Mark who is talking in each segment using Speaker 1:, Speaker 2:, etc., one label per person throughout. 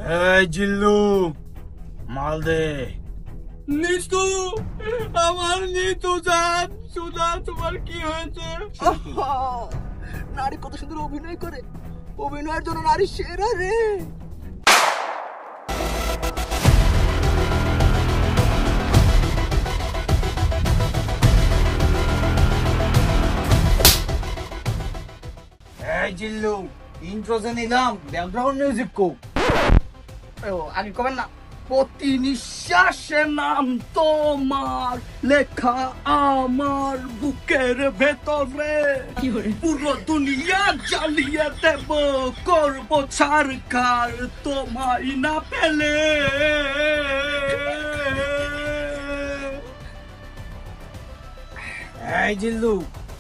Speaker 1: এই জিল্লু, মাল দে।
Speaker 2: নিতু, আমার নিতু জান, সুধা তোমার কি হয়েছে?
Speaker 3: নারী কত সুন্দর অভিনয় করে, অভিনয়ের জন্য নারী সেরা রে।
Speaker 1: এই জিল্লু, ইন্ট্রো যে নিলাম, ব্যাকগ্রাউন্ড মিউজিক কো।
Speaker 3: আগে কবেন না, প্রতি নিঃশ্বাসে নাম তোমার লেখা আমার বুকের ভেতরে, পুরো দুনিয়া জ্বালিয়ে দেব, করব ছারখার তোমায় না পেলে।
Speaker 1: এই জিল্লু,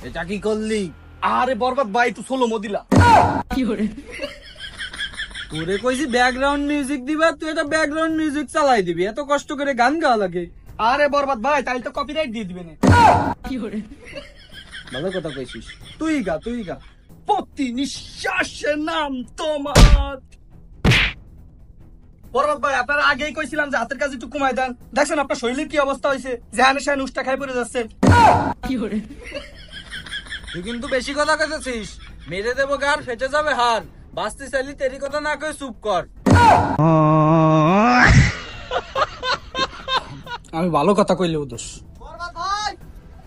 Speaker 1: এটা কি করলি?
Speaker 3: আরে বরবাদ ভাই, একটু সোলো মদিলা।
Speaker 1: তোরে কইছি ব্যাকগ্রাউন্ড মিউজিক দিবা, তুই এটা ব্যাকগ্রাউন্ড মিউজিক চালাই দিবি। এত কষ্ট করে গান গাওয়া লাগে?
Speaker 3: আরে বরবাদ ভাই, তাই তো কপিরাইট দিয়ে দিবেন।
Speaker 1: ভালো কথা কইছিস।
Speaker 3: তুই গা, তুই গা। প্রতি নিঃশ্বাসে নাম তোমার। বরবাদ ভাই, আপনারা আগেই কইছিলাম যে হাতের কাজ একটু কমাই দেন। দেখছেন আপনার শরীরের কি অবস্থা হয়েছে, যেখানে সেখানে উষ্টা খাই পড়ে যাচ্ছে।
Speaker 1: তুই কিন্তু বেশি কথা কইতেছিস, মেরে দেবো গার, ফেটে যাবে হার। বাঁচতে চাইলি তেরি কথা না কই চুপ কর।
Speaker 3: আমি ভালো কথা কইলেও দোষ।
Speaker 2: বরবাদ ভাই,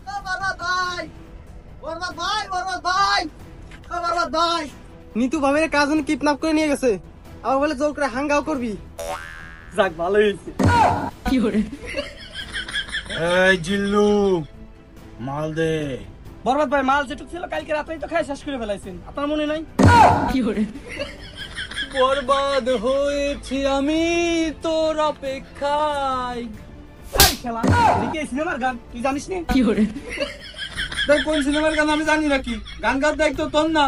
Speaker 2: বরবাদ ভাই, বরবাদ ভাই, বরবাদ ভাই, বরবাদ ভাই।
Speaker 3: নিতু ভাবের কাজ কিডন্যাপ করে নিয়ে গেছে, আবার বলে জোর করে হাঙ্গাও করবি। যাক, ভালোই হয়েছে।
Speaker 1: এই জিল্লু, মাল দে।
Speaker 3: বরবাদ ভাই, মাল যেটুক ছিল কালকে রাতেই তো খাই শেষ করে ফেলাইছেন, আপনার মনে নাই?
Speaker 1: বরবাদ হয়েছি আমি তোর অপেক্ষায়।
Speaker 3: খেলা এদিকে সিনেমার গান তুই জানিস নি?
Speaker 1: দেখ, কোন সিনেমার গান আমি জানি নাকি? গান গান দায়িত্ব তোর না।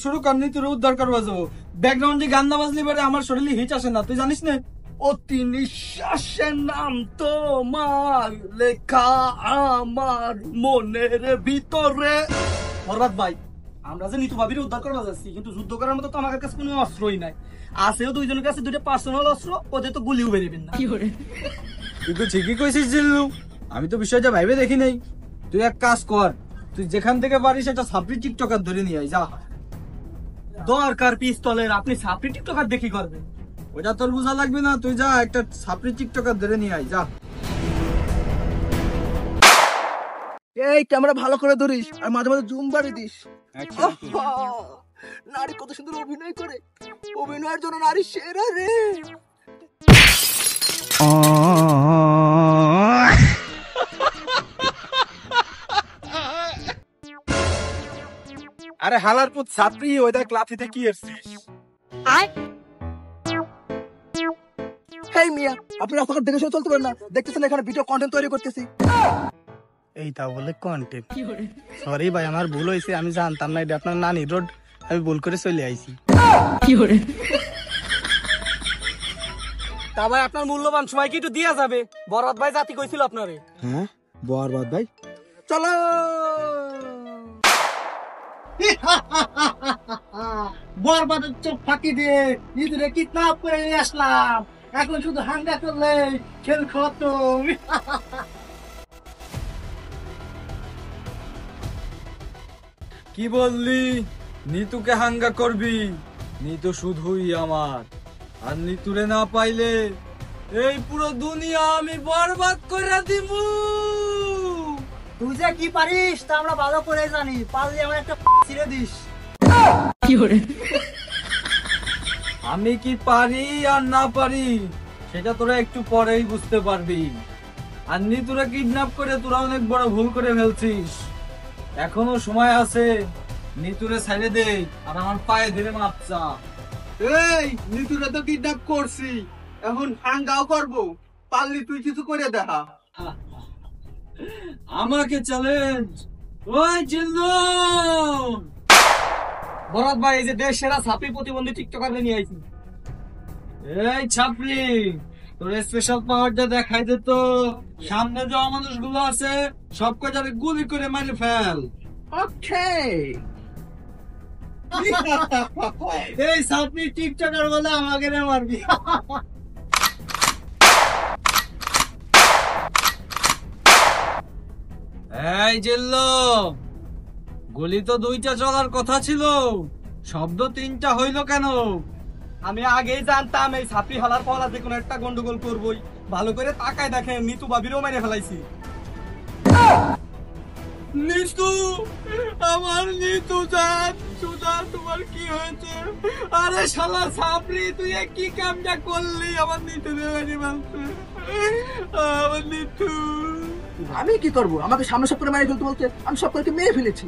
Speaker 1: শুরু কর, নি তোর উদ্ধার করবো যাবো। ব্যাকগ্রাউন্ডে গান না বাজলে পরে আমার শরীরে হিট আসে না, তুই জানিস না?
Speaker 3: অতি নিঃশ্বাসের নাম তোমার লেখা আমার মনের ভিতরে। বরবাদ ভাই, আমরা যে নিতু ভাবির উদ্ধার করা যাচ্ছি, কিন্তু যুদ্ধ করার মতো তো আমার কাছে কোনো অস্ত্রই নাই। আছেও দুইজনের কাছে দুইটা পার্সোনাল অস্ত্র, ওদের তো গুলিও বেরিবেন না।
Speaker 1: তুই তো ঠিকই কইছিস জিল্লু, আমি তো বিষয়টা ভাইবে দেখি নাই। তুই এক কাজ কর, তুই যেখান থেকে পারিস একটা সাপ্রি টিকটকার ধরে নিয়ে আয়, যা।
Speaker 3: দরকার পিস্তলের, আপনি সাপ্রি টিকটকার দেখি করবেন?
Speaker 1: ওটা তোর বোঝা লাগবে না, তুই যা একটা সাপ্রি টিকটকার ধরে নিয়ে আয়, যা।
Speaker 3: এই ক্যামেরা ভালো করে ধরিস, আর মাঝে মাঝে জুম বাড়িয়ে দিস। নারী কত সুন্দর অভিনয় করে, অভিনয়ের জন্য নারী সেরা রে।
Speaker 1: আরে হালার পুত ছাত্রী, ওই দেখ লাথিতে কি এসছিস?
Speaker 3: হেই মিয়া, আপনি রাস্তাঘাট দেখে শুনে চলতে পারেন না? দেখতেছেন এখানে ভিডিও কন্টেন্ট তৈরি করতেছি।
Speaker 4: এইটা বলে কন্টেন্ট? সরি ভাই, আমার ভুল হয়েছে, আমি জানতাম না এটা আপনার নানি রোড, আমি ভুল করে চলে আইছি।
Speaker 3: তা ভাই, আপনার মূল্যবান সময় কি একটু দিয়া যাবে? বরবাদ ভাই জাতি কইছিল আপনারে।
Speaker 1: হ্যাঁ, বরবাদ ভাই।
Speaker 3: চলো।
Speaker 2: বরবাদের চোখ ফাঁকি দিয়ে নিজেরা কিডন্যাপ করে নিয়ে আসলাম, এখন শুধু হাঙ্গা করলে খেল খতম।
Speaker 1: কি বললি? নিতুকে হাঙ্গা করবি? নিতু শুধুই আমার, আর নিতুরে না পাইলে এই পুরো দুনিয়া আমি বরবাদ করে দিব।
Speaker 2: তুই যে কি পারিস তা আমরা ভালো করে জানি, পারলে আমার একটা ছিঁড়ে দিস।
Speaker 1: আমি কি পারি আর না পারি সেটা তোরা একটু পরেই বুঝতে পারবি। আর নিতুরা কিডন্যাপ করে তোরা অনেক বড় ভুল করে ফেলছিস। এখনো সময় আছে, নিতুরে ছাইড়ে দে আর আমার পায়ে ধরে মাপ চা।
Speaker 3: এই নিতুরা তো কিডন্যাপ করছি, এখন হাঙ্গাও করবো, পারলি তুই কিছু করে দেখা।
Speaker 1: আমাকে চ্যালেঞ্জ? ওই জিল্লু!
Speaker 3: বরবাদ ভাই, এই যে দেশ সেরা ছাপড়ি প্রতিবন্ধী টিকটকার নিয়ে আইছি।
Speaker 1: এই ছাপড়ি, তোর স্পেশাল পাওয়ারটা দেখাই দে তো। সামনে যে মানুষগুলো আছে সব কটারে গুলি করে মারি ফেল।
Speaker 3: ওকে।
Speaker 2: এই সাপনি টিকটকার বলে আমাকে না মারবি।
Speaker 1: এই জিল্লো, গুলি তো 2টা চলার কথা ছিল, শব্দ 3টা হইলো কেন?
Speaker 3: আমি আগেই জানতাম এই ছাপড়ি হলার পর যে কোনো একটা গন্ডগোল করবই। ভালো করে তাকায় দেখেন, নিতু ভাবিরও মেরে ফেলাইছি।
Speaker 1: নিতু, আমার নিতু জান, সুধা তোমার কি হয়েছে? আরে শালা সাপড়ি, তুই এ কি কামটা করলি? আমার নিতু দেওয়ানি বলছে, আমার নিতু।
Speaker 2: আমি কি করবো? আমাকে সামনে সব করে মেরে ফেলতে বলতে আমি সব করে মেরে ফেলেছি।